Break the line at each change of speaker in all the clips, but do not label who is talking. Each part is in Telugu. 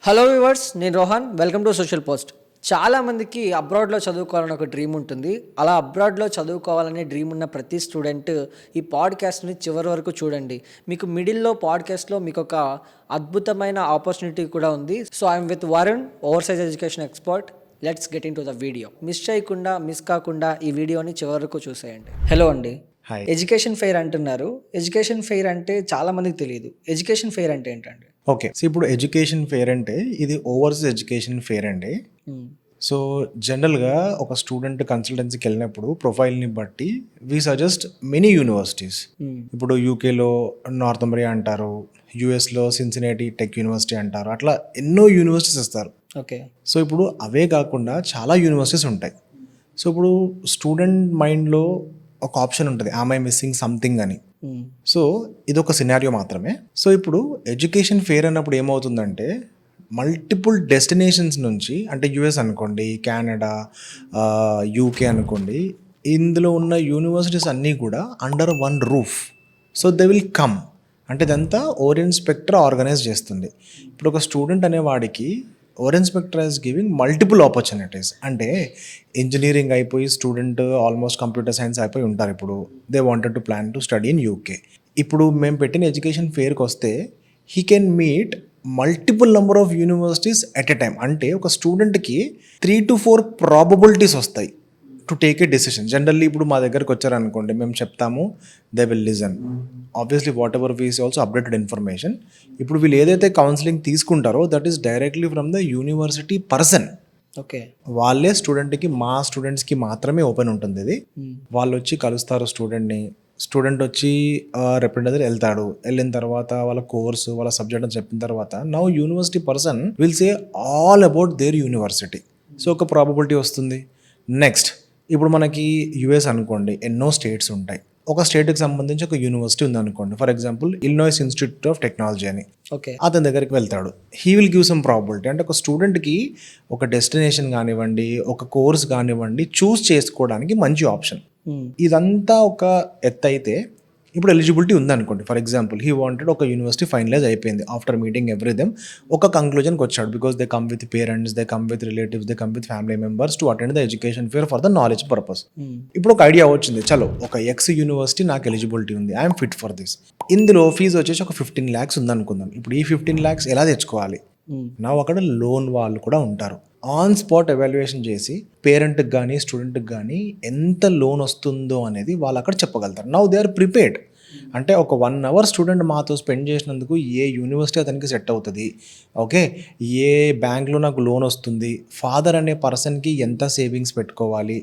హలో వ్యూవర్స్, నేను Rohan. Welcome to social post. చాలామందికి అబ్రాడ్లో చదువుకోవాలని ఒక డ్రీమ్ ఉంటుంది. అలా అబ్రాడ్లో చదువుకోవాలనే డ్రీమ్ ఉన్న ప్రతి స్టూడెంట్ ఈ పాడ్కాస్ట్ని చివరి వరకు చూడండి. మీకు మిడిల్లో పాడ్కాస్ట్లో మీకు ఒక అద్భుతమైన ఆపర్చునిటీ కూడా ఉంది. So I'm with Varun, over size education expert. Let's get in to the video. Miss కాకుండా ఈ వీడియోని చివరి వరకు చూసేయండి. హలో అండి.
హాయ్.
ఎడ్యుకేషన్ ఫెయిర్ అంటున్నారు. ఎడ్యుకేషన్ ఫెయిర్ అంటే చాలామందికి తెలియదు. ఎడ్యుకేషన్ ఫెయిర్ అంటే ఏంటండి?
ఓకే, సో ఇప్పుడు ఎడ్యుకేషన్ ఫెయిర్ అంటే ఇది ఓవర్సీస్ ఎడ్యుకేషన్ ఫెయిర్ అండి. సో జనరల్గా ఒక స్టూడెంట్ కన్సల్టెన్సీకి వెళ్ళినప్పుడు ప్రొఫైల్ని బట్టి వీ సజెస్ట్ మెనీ యూనివర్సిటీస్. ఇప్పుడు యూకేలో నార్త్ అమెరియా అంటారు, యూఎస్లో సిన్సినేటి టెక్ యూనివర్సిటీ అంటారు, అట్లా ఎన్నో యూనివర్సిటీస్ ఇస్తారు.
ఓకే.
సో ఇప్పుడు అవే కాకుండా చాలా యూనివర్సిటీస్ ఉంటాయి. సో ఇప్పుడు స్టూడెంట్ మైండ్లో ఒక ఆప్షన్ ఉంటుంది, ఐ మిస్సింగ్ సంథింగ్ అని. సో ఇది ఒక సినారియో మాత్రమే. సో ఇప్పుడు ఎడ్యుకేషన్ ఫెయిర్ అన్నప్పుడు ఏమవుతుందంటే మల్టిపుల్ డెస్టినేషన్స్ నుంచి, అంటే యుఎస్ అనుకోండి, కెనడా, యూకే అనుకోండి, ఇందులో ఉన్న యూనివర్సిటీస్ అన్నీ కూడా under one roof. So they will come, అంటే ఇదంతా ఓరియెంట్ స్పెక్ట్రా ఆర్గనైజ్ చేస్తుంది. ఇప్పుడు ఒక స్టూడెంట్ అనేవాడికి Orange Spectra is giving multiple opportunities. అంటే ఇంజనీరింగ్ అయిపోయి స్టూడెంట్ ఆల్మోస్ట్ కంప్యూటర్ సైన్స్ అయిపోయి ఉంటారు. ఇప్పుడు they wanted to plan to study in UK. ఇప్పుడు మేము పెట్టిన ఎడ్యుకేషన్ ఫెయిర్కి వస్తే he can meet multiple number of universities at a time. అంటే ఒక స్టూడెంట్కి 3 to 4 ప్రాబబిలిటీస్ వస్తాయి to take a decision. Generally ఇప్పుడు మా దగ్గరకు వచ్చారనుకోండి, మేము చెప్తాము, they will listen. Obviously whatever వీస్ also updated information. ఇప్పుడు వీళ్ళు ఏదైతే కౌన్సిలింగ్ తీసుకుంటారో that is directly from the university person.
Okay.
వాళ్ళే స్టూడెంట్కి, మా స్టూడెంట్స్కి మాత్రమే ఓపెన్ ఉంటుంది ఇది. వాళ్ళు వచ్చి కలుస్తారు స్టూడెంట్ని. స్టూడెంట్ వచ్చి రిప్రజెంటేటివ్ వెళ్తాడు. వెళ్ళిన తర్వాత వాళ్ళ కోర్సు, వాళ్ళ సబ్జెక్ట్ అని చెప్పిన తర్వాత now university person will say all about their university. So ఒక ప్రాబబిలిటీ వస్తుంది. నెక్స్ట్, ఇప్పుడు మనకి యుఎస్ అనుకోండి, ఎన్నో స్టేట్స్ ఉంటాయి. ఒక స్టేట్కి సంబంధించి ఒక యూనివర్సిటీ ఉంది అనుకోండి, for example Illinois institute of technology అని.
ఓకే.
అతని దగ్గరికి వెళ్తాడు. He will give some probability. అంటే ఒక స్టూడెంట్కి ఒక డెస్టినేషన్ కానివ్వండి, ఒక కోర్స్ కానివ్వండి, చూస్ చేసుకోవడానికి మంచి ఆప్షన్. ఇదంతా ఒక ఎత్తు అయితే, ఇప్పుడు ఎలిజిబిలిటీ ఉందనుకోండి, ఫర్ ఎగ్జాంపుల్ హీ వాంటెడ్ ఒక యూనివర్సిటీ ఫైనలైజ్ అయిపోయింది. ఆఫ్టర్ మీటింగ్ ఎవ్రీథింగ్ ఒక కంక్లూజన్కి వచ్చాడు. Because they come with parents, they come with relatives, they come with family members to attend the education fair for the knowledge purpose. ఇప్పుడు ఒక ఐడియా వచ్చింది, చలో ఒక ఎక్స్ యూనివర్సిటీ నాకు ఎలిజిబిలిటీ ఉంది, ఐఎమ్ ఫిట్ ఫర్ దిస్. ఇందులో ఫీజు వచ్చేసి ఒక 15 lakhs ఉందనుకుందాం. ఇప్పుడు ఈ 15 lakhs ఎలా తెచ్చుకోవాలి? నా అక్కడ లోన్ వాళ్ళు కూడా ఉంటారు. ఆన్ స్పాట్ ఎవాల్యుయేషన్ చేసి పేరెంట్కి కానీ స్టూడెంట్కి కానీ ఎంత లోన్ వస్తుందో అనేది వాళ్ళు అక్కడ చెప్పగలుగుతారు. Now they are prepared. అంటే ఒక 1 hour స్టూడెంట్ మాతో స్పెండ్ చేసినందుకు ఏ యూనివర్సిటీ అతనికి సెట్ అవుతుంది, ఓకే, ఏ బ్యాంక్లో నాకు లోన్ వస్తుంది, ఫాదర్ అనే పర్సన్కి ఎంత సేవింగ్స్ పెట్టుకోవాలి,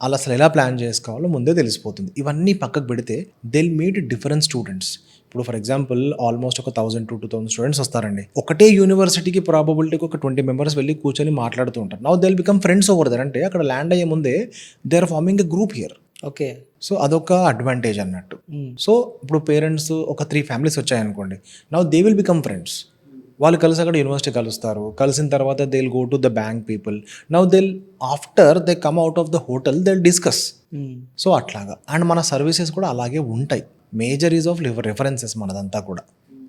అలా అసలు ఎలా ప్లాన్ చేసుకోవాలో ముందే తెలిసిపోతుంది. ఇవన్నీ పక్కకు పెడితే దిల్ మీట్ డిఫరెంట్ స్టూడెంట్స్. ఇప్పుడు ఫర్ ఎగ్జాంపుల్ ఆల్మోస్ట్ ఒక 1000 to 2000 స్టూడెంట్స్ వస్తారండి. ఒకటే యూనివర్సిటీకి ప్రాబబిలిటీకి ఒక 20 members వెళ్ళి కూర్చొని మాట్లాడుతూ ఉంటారు. Now they will become friends over there. అంటే అక్కడ ల్యాండ్ అయ్యే ముందే they are forming a group here.
Okay.
So అదొక అడ్వాంటేజ్ అన్నట్టు. సో ఇప్పుడు పేరెంట్స్ ఒక 3 families వచ్చాయనుకోండి, now they will become friends. వాళ్ళు కలిసి అక్కడ యూనివర్సిటీ కలుస్తారు. కలిసిన తర్వాత they will go to the bank people. Now till after they come out of the hotel they will discuss. So అట్లాగా. అండ్ మన సర్వీసెస్ కూడా అలాగే ఉంటాయి. మేజర్ ఈజ్ ఆఫ్ రెఫరెన్సెస్ మనదంతా కూడా.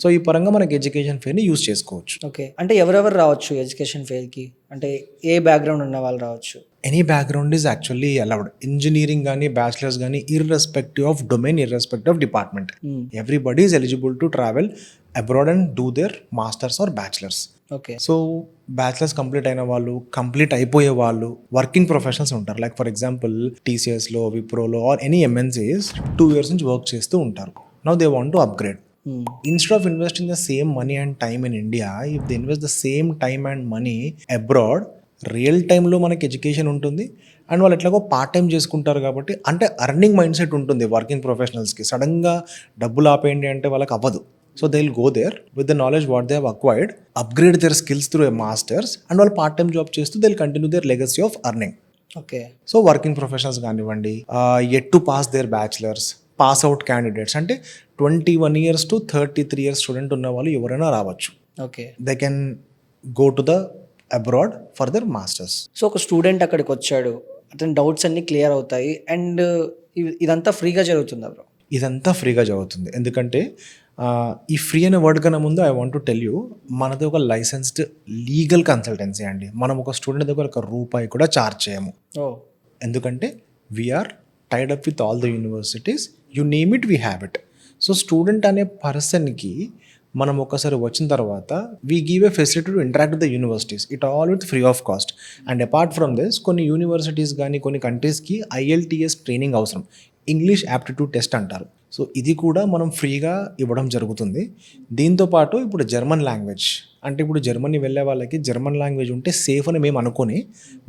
సో ఈ పరంగా మనకి ఎడ్యుకేషన్ ఫెయిర్ని యూజ్ చేసుకోవచ్చు.
ఓకే. అంటే ఎవరెవరు రావచ్చు ఎడ్యుకేషన్ ఫెయిర్కి? అంటే ఏ బ్యాక్గ్రౌండ్ ఉన్న వాళ్ళు రావచ్చు?
Any background is actually allowed. Engineering కానీ బ్యాచిలర్స్ కానీ, irrespective of domain, irrespective of department, everybody is eligible to travel abroad and do their masters or bachelors.
Okay.
So bachelors complete అయిన వాళ్ళు, కంప్లీట్ అయిపోయే వాళ్ళు, వర్కింగ్ ప్రొఫెషనల్స్ ఉంటారు. లైక్ ఫర్ ఎగ్జాంపుల్ టీసీఎస్లో, విప్రోలో ఆర్ ఎనీ ఎంఎన్సీస్ 2 years నుంచి వర్క్ చేస్తూ ఉంటారు. Now they want to upgrade. Instead of investing the same money and time in India, if they invest the same time and money abroad, real టైంలో మనకి ఎడ్యుకేషన్ ఉంటుంది. అండ్ వాళ్ళు ఎట్లాగో పార్ట్ టైం చేసుకుంటారు కాబట్టి, అంటే అర్నింగ్ మైండ్ సెట్ ఉంటుంది వర్కింగ్ ప్రొఫెషనల్స్కి. సడన్గా డబ్బులు ఆపేయండి అంటే వాళ్ళకి అవ్వదు. So they will go there with the knowledge what they have acquired, upgrade their skills through a masters, and వాళ్ళు పార్ట్ టైం జాబ్ చేస్తూ they will continue their legacy of earning.
Okay.
So working professionals కానివ్వండి, yet to pass their bachelors, pass out candidates, అంటే 21 years to 33 years స్టూడెంట్ ఉన్న వాళ్ళు ఎవరైనా రావచ్చు.
Okay.
They can go to the abroad for their masters.
So ఒక స్టూడెంట్ అక్కడికి వచ్చాడు, అతని డౌట్స్ అన్నీ క్లియర్ అవుతాయి, అండ్ ఇదంతా ఫ్రీగా జరుగుతుందా బ్రో?
ఇదంతా ఫ్రీగా జరుగుతుంది. ఎందుకంటే ఈ ఫ్రీ అనే వర్డ్ కన్నా ముందు I want to tell you, మనది ఒక లైసెన్స్డ్ లీగల్ కన్సల్టెన్సీ అండి. మనం ఒక స్టూడెంట్ దగ్గర ఒక రూపాయి కూడా ఛార్జ్ చేయము.
ఓ
ఎందుకంటే we are tied up with all the universities, you name it, we have it. So student అనే పర్సన్కి మనం ఒకసారి వచ్చిన తర్వాత we give a facility to interact with the universities, it all with free of cost. And apart from this కొన్ని యూనివర్సిటీస్ కానీ కొన్ని కంట్రీస్కి IELTS ట్రైనింగ్ అవసరం, ఇంగ్లీష్ యాప్టిట్యూడ్ టెస్ట్ అంటారు. సో ఇది కూడా మనం ఫ్రీగా ఇవ్వడం జరుగుతుంది. దీంతోపాటు ఇప్పుడు జర్మన్ లాంగ్వేజ్, అంటే ఇప్పుడు జర్మనీ వెళ్ళే వాళ్ళకి జర్మన్ లాంగ్వేజ్ ఉంటే సేఫ్ అని మేము అనుకొని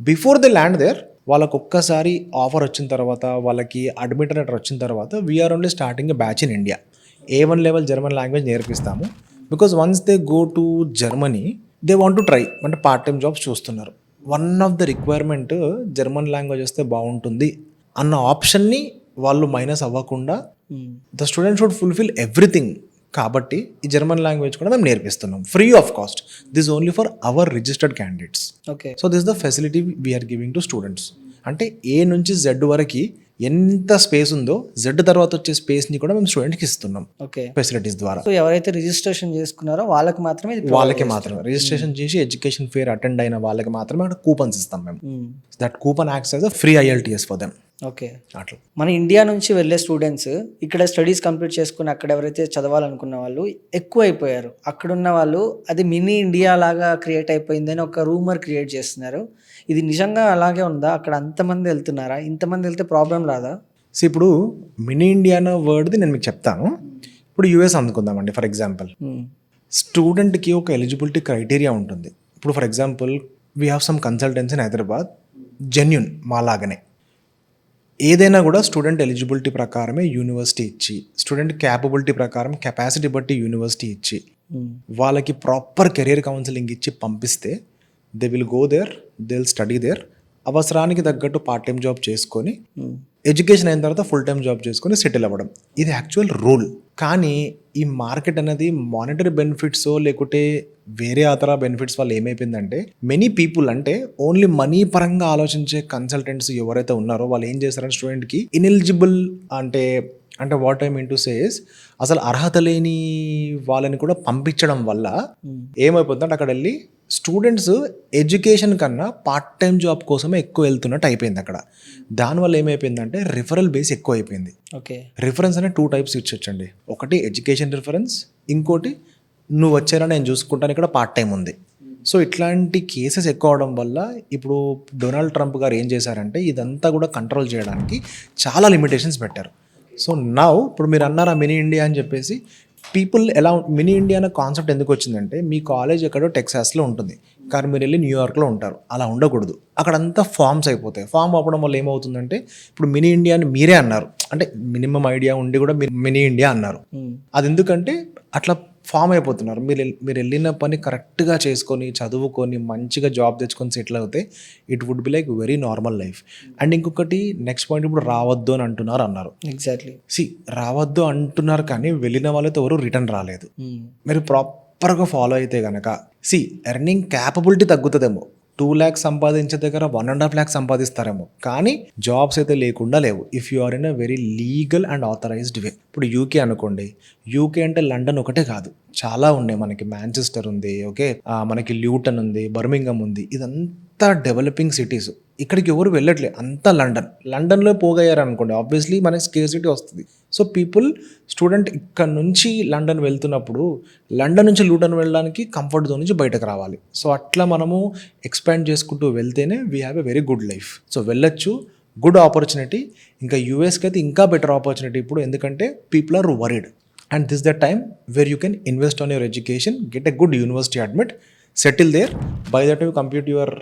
బిఫోర్ ది ల్యాండ్ దేర్ వాళ్ళకు ఒక్కసారి ఆఫర్ వచ్చిన తర్వాత, వాళ్ళకి అడ్మిట్ లెటర్ వచ్చిన తర్వాత we're only starting a batch in India. A1 level German language నేర్పిస్తాము. Because once they go to Germany they want to try, అంటే పార్ట్ టైం జాబ్స్ చూస్తున్నారు. One of the requirement German language వస్తే బాగుంటుంది అన్న ఆప్షన్ని వాళ్ళు మైనస్ అవ్వకుండా the student should fulfil everything. కాబట్టి ఈ జర్మన్ లాంగ్వేజ్ కూడా మేము నేర్పిస్తున్నాం free of cost. This only for our registered candidates.
Okay.
So this the facility we are giving to students. అంటే A నుంచి Z వరకు ఎంత స్పేస్ ఉందో Z తర్వాత వచ్చే స్పేస్ని కూడా మేము స్టూడెంట్కి ఇస్తున్నాం
ఓకే.
ఫెసిలిటీస్ ద్వారా.
సో ఎవరైతే రిజిస్ట్రేషన్ చేసుకున్నారో వాళ్ళకి మాత్రమే ఇది
వాళ్ళకి మాత్రమే రిజిస్ట్రేషన్ చేసి ఎడ్యుకేషన్ ఫేర్ అటెండ్ అయిన వాళ్ళకి మాత్రమే అక్కడ కూపన్స్ ఇస్తాం మేము. That coupon acts as a free IELTS for them.
Okay.
అట్లా
మన ఇండియా నుంచి వెళ్ళే స్టూడెంట్స్ ఇక్కడ స్టడీస్ కంప్లీట్ చేసుకుని అక్కడ ఎవరైతే చదవాలనుకున్న వాళ్ళు ఎక్కువ అయిపోయారు. అక్కడున్న వాళ్ళు అది మినీ ఇండియా లాగా క్రియేట్ అయిపోయిందని ఒక రూమర్ క్రియేట్ చేస్తున్నారు. ఇది నిజంగా అలాగే ఉందా? అక్కడ అంతమంది వెళ్తున్నారా? ఇంతమంది వెళ్తే ప్రాబ్లం రాదా?
సో ఇప్పుడు మినీ ఇండియా అన్న వర్డ్ది నేను మీకు చెప్తాను. ఇప్పుడు US అనుకుందామండి ఫర్ ఎగ్జాంపుల్. స్టూడెంట్కి ఒక ఎలిజిబిలిటీ క్రైటీరియా ఉంటుంది. ఇప్పుడు for example we have some consultancy in Hyderabad, genuine మాలాగనే. ఏదైనా కూడా స్టూడెంట్ ఎలిజిబిలిటీ ప్రకారమే యూనివర్సిటీ ఇచ్చి, స్టూడెంట్ క్యాపబిలిటీ ప్రకారం కెపాసిటీ బట్టి యూనివర్సిటీ ఇచ్చి, వాళ్ళకి ప్రాపర్ కెరీర్ కౌన్సిలింగ్ ఇచ్చి పంపిస్తే they will go there, they will study there. అవసరానికి తగ్గట్టు పార్ట్ టైం జాబ్ చేసుకొని ఎడ్యుకేషన్ అయిన తర్వాత ఫుల్ టైం జాబ్ చేసుకొని సెటిల్ అవ్వడం, ఇది యాక్చువల్ రూల్. కానీ ఈ మార్కెట్ అనేది మానిటరీ బెనిఫిట్స్ లేకుంటే వేరే ఇతర బెనిఫిట్స్ వల్ల ఏమైపోయిందంటే మెనీ పీపుల్, అంటే ఓన్లీ మనీ పరంగా ఆలోచించే కన్సల్టెంట్స్ ఎవరైతే ఉన్నారో వాళ్ళు ఏం చేస్తారంటే స్టూడెంట్కి ఇనెలిజిబుల్ అంటే what I mean to says అసలు అర్హత లేని వాళ్ళని కూడా పంపించడం వల్ల ఏమైపోతుందంటే అక్కడ వెళ్ళి స్టూడెంట్స్ ఎడ్యుకేషన్ కన్నా పార్ట్ టైం జాబ్ కోసమే ఎక్కువ వెళ్తున్నట్టు అయిపోయింది అక్కడ. దానివల్ల ఏమైపోయిందంటే రిఫరల్ బేస్ ఎక్కువ అయిపోయింది.
ఓకే.
రిఫరెన్స్ అనే 2 టైప్స్ ఇచ్చొచ్చండి. ఒకటి ఎడ్యుకేషన్ రిఫరెన్స్, ఇంకోటి నువ్వు వచ్చారా నేను చూసుకుంటాను ఇక్కడ పార్ట్ టైం ఉంది. సో ఇట్లాంటి కేసెస్ ఎక్కువ అవడం వల్ల ఇప్పుడు డొనాల్డ్ ట్రంప్ గారు ఏం చేశారంటే ఇదంతా కూడా కంట్రోల్ చేయడానికి చాలా లిమిటేషన్స్ పెట్టారు. సో నౌ ఇప్పుడు మీరు అన్నారా మినీ ఇండియా అని చెప్పేసి, పీపుల్ ఎలా మినీ ఇండియా అనే కాన్సెప్ట్ ఎందుకు వచ్చిందంటే మీ కాలేజ్ ఎక్కడో టెక్సాస్లో ఉంటుంది కానీ మీరు వెళ్ళి న్యూయార్క్లో ఉంటారు. అలా ఉండకూడదు. అక్కడంతా ఫామ్స్ అయిపోతాయి. ఫామ్ అవ్వడం వల్ల ఏమవుతుందంటే ఇప్పుడు మినీ ఇండియా అని మీరే అన్నారు, అంటే మినిమం ఐడియా ఉండి కూడా మీరు మినీ ఇండియా అన్నారు. అది ఎందుకంటే అట్లా ఫామ్ అయిపోతున్నారు. మీరు వెళ్ళిన పని కరెక్ట్గా చేసుకొని చదువుకొని మంచిగా జాబ్ తెచ్చుకొని సెటిల్ అవుతే it would be like very normal life. And ఇంకొకటి నెక్స్ట్ పాయింట్, ఇప్పుడు రావద్దు అని అన్నారు.
ఎగ్జాక్ట్లీ.
రావద్దు అంటున్నారు కానీ వెళ్ళిన వాళ్ళతో ఎవరు రిటర్న్ రాలేదు. మీరు ప్రాపర్గా ఫాలో అయితే కనుక ఎర్నింగ్ క్యాపబిలిటీ తగ్గుతుందేమో, 2 lakhs సంపాదించే దగ్గర 1.5 lakhs సంపాదిస్తారేమో, కానీ జాబ్స్ అయితే లేకుండా లేవు if you are in a very legal and authorised way. ఇప్పుడు యూకే అనుకోండి, యూకే అంటే లండన్ ఒకటే కాదు, చాలా ఉన్నాయి. మనకి మాంచెస్టర్ ఉంది, ఓకే, మనకి ల్యూటన్ ఉంది, బర్మింగం ఉంది. ఇదంతా డెవలపింగ్ సిటీస్. ఇక్కడికి ఎవరు వెళ్ళట్లే, అంతా లండన్లో పోగయ్యారు అనుకోండి, ఆబ్వియస్లీ మనకి స్కేర్సిటీ వస్తుంది. సో స్టూడెంట్ ఇక్కడ నుంచి లండన్ వెళ్తున్నప్పుడు లండన్ నుంచి లూటన్ వెళ్ళడానికి కంఫర్ట్ జోన్ నుంచి బయటకు రావాలి. సో అట్లా మనము ఎక్స్పాండ్ చేసుకుంటూ వెళ్తేనే we have a very good life. So వెళ్ళొచ్చు, గుడ్ ఆపర్చునిటీ. ఇంకా యూఎస్కి అయితే ఇంకా బెటర్ ఆపర్చునిటీ ఇప్పుడు, ఎందుకంటే people are worried and this the time where you can invest on your education, get a good university admit, settle there. By that you complete your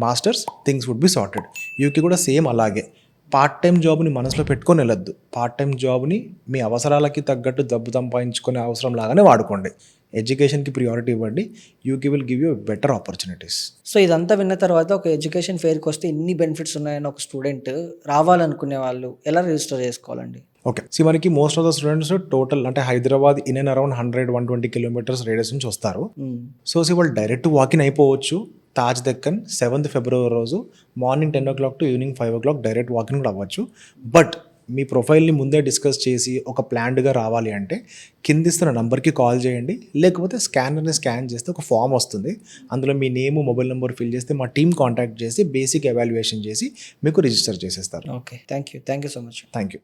masters, things would be sorted. యూకి కూడా సేమ్ అలాగే పార్ట్ టైం జాబ్ని మనసులో పెట్టుకొని వెళ్ళొద్దు. పార్ట్ టైం జాబ్ని మీ అవసరాలకి తగ్గట్టు డబ్బు సంపాదించుకునే అవసరం లాగానే వాడుకోండి. ఎడ్యుకేషన్కి ప్రియారిటీ ఇవ్వండి. UK will give you better opportunities.
So ఇదంతా విన్న తర్వాత ఒక ఎడ్యుకేషన్ ఫేర్కి వస్తే ఇన్ని బెనిఫిట్స్ ఉన్నాయని ఒక స్టూడెంట్ రావాలనుకునే వాళ్ళు ఎలా రిజిస్టర్ చేసుకోవాలండి?
ఓకే, మనకి most of the students total అంటే Hyderabad in and around 100-120 kilometers radius నుంచి వస్తారు. సో వాళ్ళు డైరెక్ట్ వాకిన్ అయిపోవచ్చు. తాజ్ దక్కన్ 7th February రోజు morning 10 o'clock to evening 5 o'clock direct walking కూడా అవ్వచ్చు. బట్ మీ ప్రొఫైల్ని ముందే డిస్కస్ చేసి ఒక ప్లాన్డ్గా రావాలి అంటే కిందిస్తున్న నంబర్కి కాల్ చేయండి, లేకపోతే స్కానర్ని స్కాన్ చేస్తే ఒక ఫామ్ వస్తుంది, అందులో మీ నేమ్ మొబైల్ నెంబర్ ఫిల్ చేస్తే మా టీం కాంటాక్ట్ చేసి బేసిక్ ఎవాల్యుయేషన్ చేసి మీకు రిజిస్టర్ చేసేస్తారు.
Okay, thank you so much.
Thank you.